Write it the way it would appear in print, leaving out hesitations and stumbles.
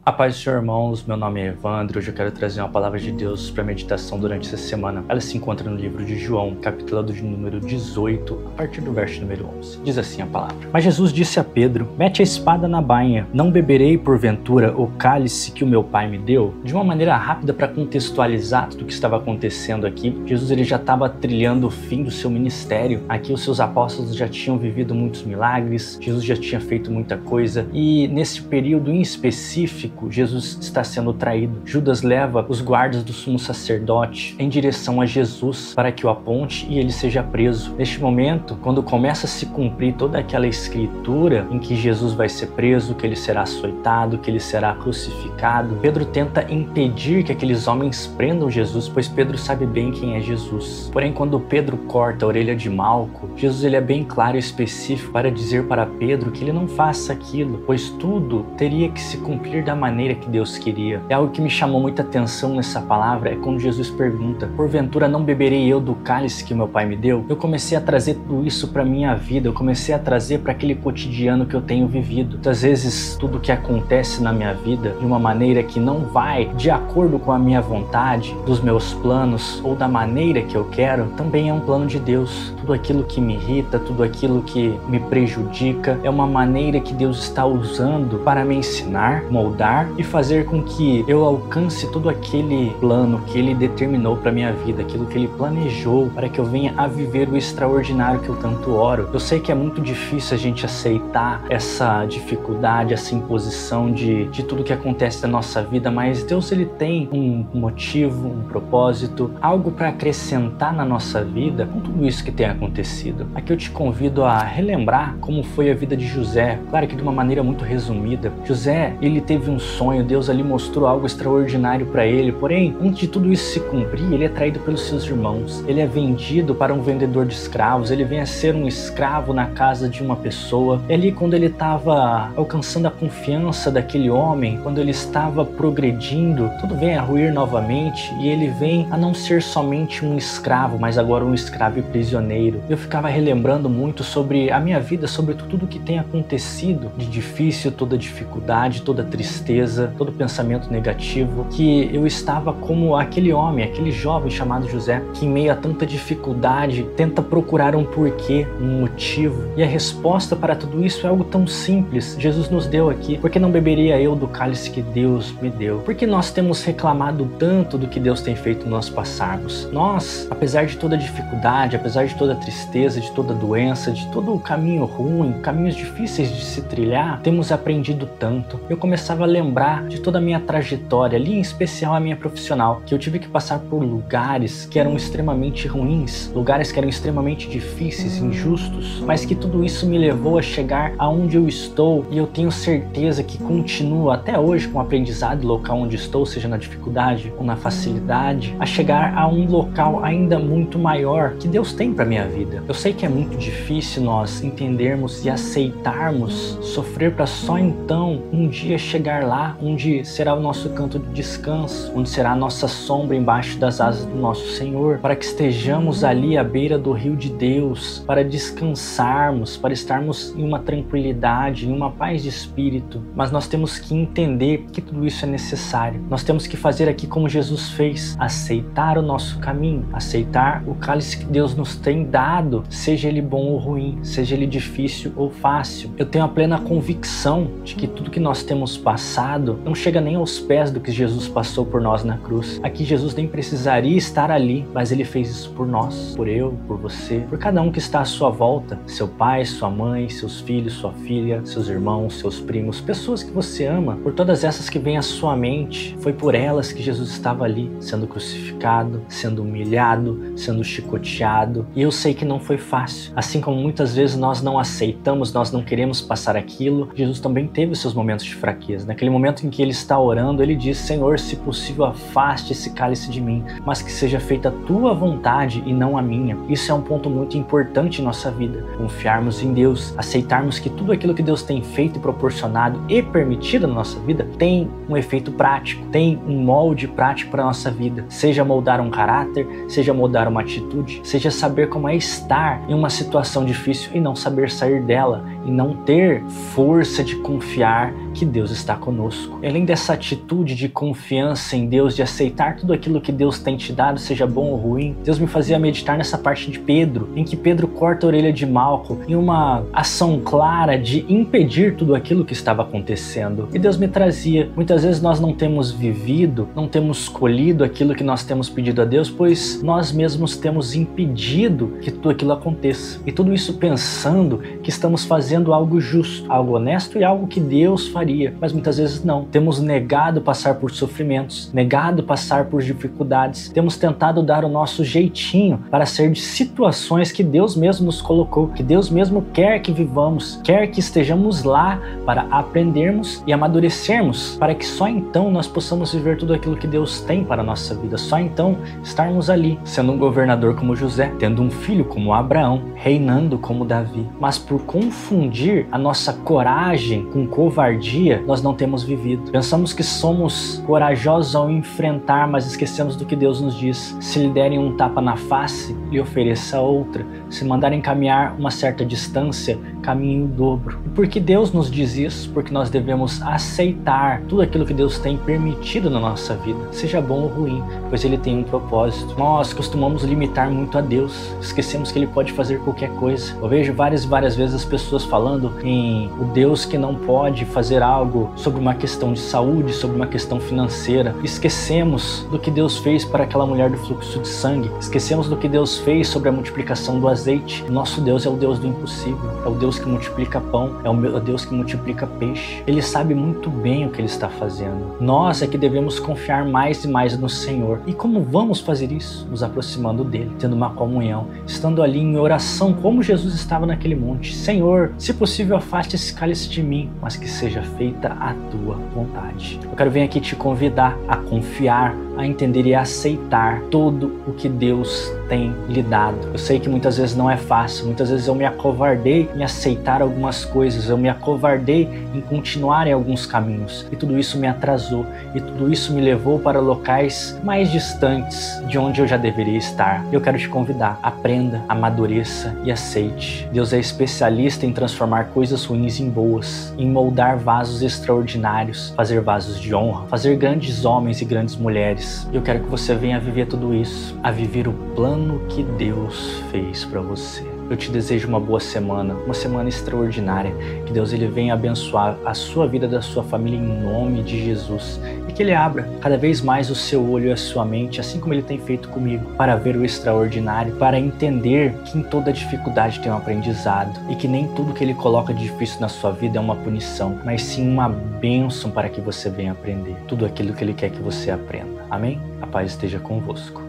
A paz do Senhor, irmãos, meu nome é Evandro. Hoje eu quero trazer uma palavra de Deus para meditação durante essa semana. Ela se encontra no livro de João, capítulo de número 18, a partir do verso número 11. Diz assim a palavra: Mas Jesus disse a Pedro: mete a espada na bainha, não beberei porventura o cálice que o meu pai me deu? De uma maneira rápida para contextualizar tudo o que estava acontecendo aqui, Jesus ele já estava trilhando o fim do seu ministério. Aqui os seus apóstolos já tinham vivido muitos milagres, Jesus já tinha feito muita coisa e nesse período em específico Jesus está sendo traído. Judas leva os guardas do sumo sacerdote em direção a Jesus para que o aponte e ele seja preso. Neste momento, quando começa a se cumprir toda aquela escritura em que Jesus vai ser preso, que ele será açoitado, que ele será crucificado, Pedro tenta impedir que aqueles homens prendam Jesus, pois Pedro sabe bem quem é Jesus. Porém, quando Pedro corta a orelha de Malco, Jesus ele é bem claro e específico para dizer para Pedro que ele não faça aquilo, pois tudo teria que se cumprir da maneira que Deus queria. É algo que me chamou muita atenção nessa palavra, é quando Jesus pergunta: porventura não beberei eu do cálice que meu pai me deu? Eu comecei a trazer tudo isso para minha vida, eu comecei a trazer para aquele cotidiano que eu tenho vivido. Muitas vezes tudo que acontece na minha vida de uma maneira que não vai de acordo com a minha vontade, dos meus planos ou da maneira que eu quero, também é um plano de Deus. Tudo aquilo que me irrita, tudo aquilo que me prejudica, é uma maneira que Deus está usando para me ensinar, moldar e fazer com que eu alcance todo aquele plano que Ele determinou para minha vida, aquilo que Ele planejou para que eu venha a viver o extraordinário que eu tanto oro. Eu sei que é muito difícil a gente aceitar essa dificuldade, essa imposição de tudo que acontece na nossa vida, mas Deus ele tem um motivo, um propósito, algo para acrescentar na nossa vida com tudo isso que tem acontecido. Aqui eu te convido a relembrar como foi a vida de José, claro que de uma maneira muito resumida. José, ele teve um sonho, Deus ali mostrou algo extraordinário para ele, porém, antes de tudo isso se cumprir, ele é traído pelos seus irmãos, ele é vendido para um vendedor de escravos, ele vem a ser um escravo na casa de uma pessoa. E ali quando ele estava alcançando a confiança daquele homem, quando ele estava progredindo, tudo vem a ruir novamente e ele vem a não ser somente um escravo, mas agora um escravo e prisioneiro. Eu ficava relembrando muito sobre a minha vida, sobre tudo que tem acontecido de difícil, toda dificuldade, toda tristeza, todo pensamento negativo, que eu estava como aquele homem, aquele jovem chamado José, que em meio a tanta dificuldade tenta procurar um porquê, um motivo, e a resposta para tudo isso é algo tão simples. Jesus nos deu aqui: por que não beberia eu do cálice que Deus me deu? Porque nós temos reclamado tanto do que Deus tem feito nós passarmos. Nós, apesar de toda dificuldade, apesar de toda tristeza, de toda doença, de todo o caminho ruim, caminhos difíceis de se trilhar, temos aprendido tanto. Eu começava a lembrar de toda a minha trajetória, ali em especial a minha profissional, que eu tive que passar por lugares que eram extremamente ruins, lugares que eram extremamente difíceis, injustos, mas que tudo isso me levou a chegar aonde eu estou, e eu tenho certeza que continuo até hoje com o aprendizado local onde estou, seja na dificuldade ou na facilidade, a chegar a um local ainda muito maior que Deus tem para minha vida. Eu sei que é muito difícil nós entendermos e aceitarmos sofrer para só então um dia chegar lá onde será o nosso canto de descanso, onde será a nossa sombra embaixo das asas do nosso Senhor, para que estejamos ali à beira do rio de Deus, para descansarmos, para estarmos em uma tranquilidade, em uma paz de espírito. Mas nós temos que entender que tudo isso é necessário. Nós temos que fazer aqui como Jesus fez: aceitar o nosso caminho, aceitar o cálice que Deus nos tem dado, seja ele bom ou ruim, seja ele difícil ou fácil. Eu tenho a plena convicção de que tudo que nós temos passado não chega nem aos pés do que Jesus passou por nós na cruz. Aqui Jesus nem precisaria estar ali, mas ele fez isso por nós, por eu, por você, por cada um que está à sua volta, seu pai, sua mãe, seus filhos, sua filha, seus irmãos, seus primos, pessoas que você ama, por todas essas que vêm à sua mente. Foi por elas que Jesus estava ali, sendo crucificado, sendo humilhado, sendo chicoteado, e eu sei que não foi fácil. Assim como muitas vezes nós não aceitamos, nós não queremos passar aquilo, Jesus também teve seus momentos de fraqueza. Naquele momento em que ele está orando, ele diz: Senhor, se possível, afaste esse cálice de mim, mas que seja feita a tua vontade e não a minha. Isso é um ponto muito importante em nossa vida, confiarmos em Deus, aceitarmos que tudo aquilo que Deus tem feito e proporcionado e permitido na nossa vida tem um efeito prático, tem um molde prático para a nossa vida, seja moldar um caráter, seja moldar uma atitude, seja saber como é estar em uma situação difícil e não saber sair dela. e não ter força de confiar que Deus está conosco. Além dessa atitude de confiança em Deus, de aceitar tudo aquilo que Deus tem te dado, seja bom ou ruim, Deus me fazia meditar nessa parte de Pedro, em que Pedro corta a orelha de Malco em uma ação clara de impedir tudo aquilo que estava acontecendo. E Deus me trazia, muitas vezes nós não temos vivido, não temos colhido aquilo que nós temos pedido a Deus, pois nós mesmos temos impedido que tudo aquilo aconteça. E tudo isso pensando que estamos fazendo algo justo, algo honesto e algo que Deus faria, mas muitas vezes não. Temos negado passar por sofrimentos, negado passar por dificuldades, temos tentado dar o nosso jeitinho para ser de situações que Deus mesmo nos colocou, que Deus mesmo quer que vivamos, quer que estejamos lá para aprendermos e amadurecermos, para que só então nós possamos viver tudo aquilo que Deus tem para a nossa vida, só então estarmos ali, sendo um governador como José, tendo um filho como Abraão, reinando como Davi. Mas por confundir a nossa coragem com covardia, nós não temos vivido. Pensamos que somos corajosos ao enfrentar, mas esquecemos do que Deus nos diz. Se lhe derem um tapa na face, lhe ofereça outra. Se mandarem caminhar uma certa distância, caminhe o dobro. E por que Deus nos diz isso? Porque nós devemos aceitar tudo aquilo que Deus tem permitido na nossa vida, seja bom ou ruim, pois Ele tem um propósito. Nós costumamos limitar muito a Deus, esquecemos que Ele pode fazer qualquer coisa. Eu vejo várias vezes as pessoas falando em o Deus que não pode fazer algo sobre uma questão de saúde, sobre uma questão financeira. Esquecemos do que Deus fez para aquela mulher do fluxo de sangue, esquecemos do que Deus fez sobre a multiplicação do azeite. Nosso Deus é o Deus do impossível, é o Deus que multiplica pão, é o Deus que multiplica peixe. Ele sabe muito bem o que Ele está fazendo. Nós é que devemos confiar mais e mais no Senhor. E como vamos fazer isso? Nos aproximando dEle, tendo uma comunhão, estando ali em oração, como Jesus estava naquele monte. Senhor, se possível, afaste esse cálice de mim, mas que seja feita a Tua vontade. Eu quero vir aqui te convidar a confiar, a entender e a aceitar tudo o que Deus tem lhe dado. Eu sei que muitas vezes não é fácil, muitas vezes eu me acovardei em aceitar algumas coisas, eu me acovardei em continuar em alguns caminhos, e tudo isso me atrasou, e tudo isso me levou para locais mais distantes de onde eu já deveria estar. Eu quero te convidar, aprenda, amadureça e aceite. Deus é especialista em transformar coisas ruins em boas, em moldar vasos extraordinários, fazer vasos de honra, fazer grandes homens e grandes mulheres. Eu quero que você venha viver tudo isso, a viver o plano que Deus fez para você. Eu te desejo uma boa semana, uma semana extraordinária. Que Deus Ele venha abençoar a sua vida, da sua família, em nome de Jesus. E que Ele abra cada vez mais o seu olho e a sua mente, assim como Ele tem feito comigo, para ver o extraordinário, para entender que em toda dificuldade tem um aprendizado e que nem tudo que Ele coloca de difícil na sua vida é uma punição, mas sim uma bênção para que você venha aprender tudo aquilo que Ele quer que você aprenda. Amém? A paz esteja convosco.